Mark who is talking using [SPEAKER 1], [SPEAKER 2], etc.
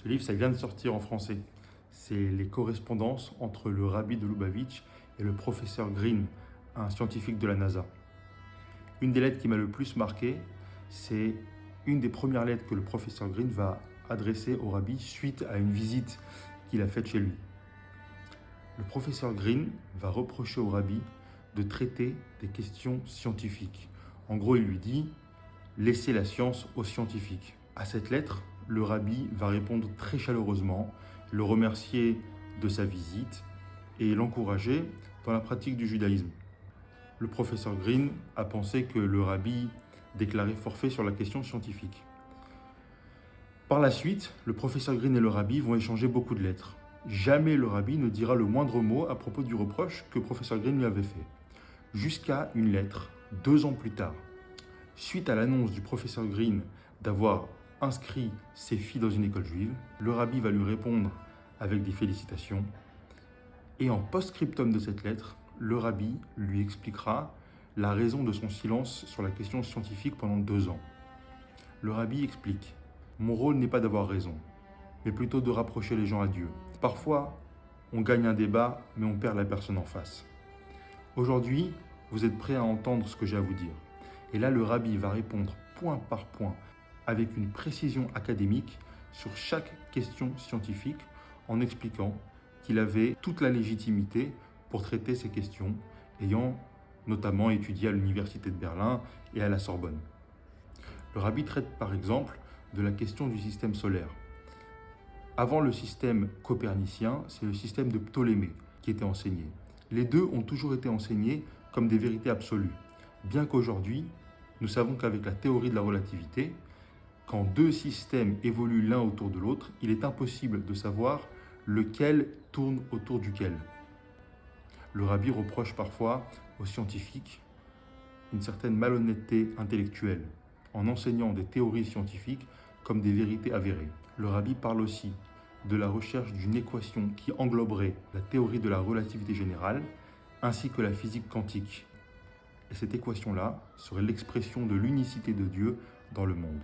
[SPEAKER 1] Ce livre, ça vient de sortir en français. C'est les correspondances entre le rabbi de Lubavitch et le professeur Green, un scientifique de la NASA. Une des lettres qui m'a le plus marqué, c'est une des premières lettres que le professeur Green va adresser au rabbi suite à une visite qu'il a faite chez lui. Le professeur Green va reprocher au rabbi de traiter des questions scientifiques. En gros, il lui dit « laissez la science aux scientifiques ». À cette lettre, le rabbi va répondre très chaleureusement, le remercier de sa visite et l'encourager dans la pratique du judaïsme. Le professeur Green a pensé que le rabbi déclarait forfait sur la question scientifique. Par la suite, le professeur Green et le rabbi vont échanger beaucoup de lettres. Jamais le rabbi ne dira le moindre mot à propos du reproche que le professeur Green lui avait fait. Jusqu'à une lettre, 2 ans plus tard. Suite à l'annonce du professeur Green d'avoir inscrit ses filles dans une école juive, le rabbi va lui répondre avec des félicitations. Et en post-scriptum de cette lettre, le rabbi lui expliquera la raison de son silence sur la question scientifique pendant 2 ans. Le rabbi explique « Mon rôle n'est pas d'avoir raison, mais plutôt de rapprocher les gens à Dieu. Parfois, on gagne un débat, mais on perd la personne en face. Aujourd'hui, vous êtes prêts à entendre ce que j'ai à vous dire. » Et là, le rabbi va répondre point par point, avec une précision académique, sur chaque question scientifique, en expliquant qu'il avait toute la légitimité pour traiter ces questions, ayant notamment étudié à l'Université de Berlin et à la Sorbonne. Le rabbi traite par exemple de la question du système solaire. Avant le système copernicien, c'est le système de Ptolémée qui était enseigné. Les deux ont toujours été enseignés comme des vérités absolues, bien qu'aujourd'hui, nous savons qu'avec la théorie de la relativité, quand 2 systèmes évoluent l'un autour de l'autre, il est impossible de savoir lequel tourne autour duquel. Le rabbi reproche parfois aux scientifiques une certaine malhonnêteté intellectuelle en enseignant des théories scientifiques comme des vérités avérées. Le rabbi parle aussi de la recherche d'une équation qui engloberait la théorie de la relativité générale ainsi que la physique quantique. Et cette équation-là serait l'expression de l'unicité de Dieu dans le monde.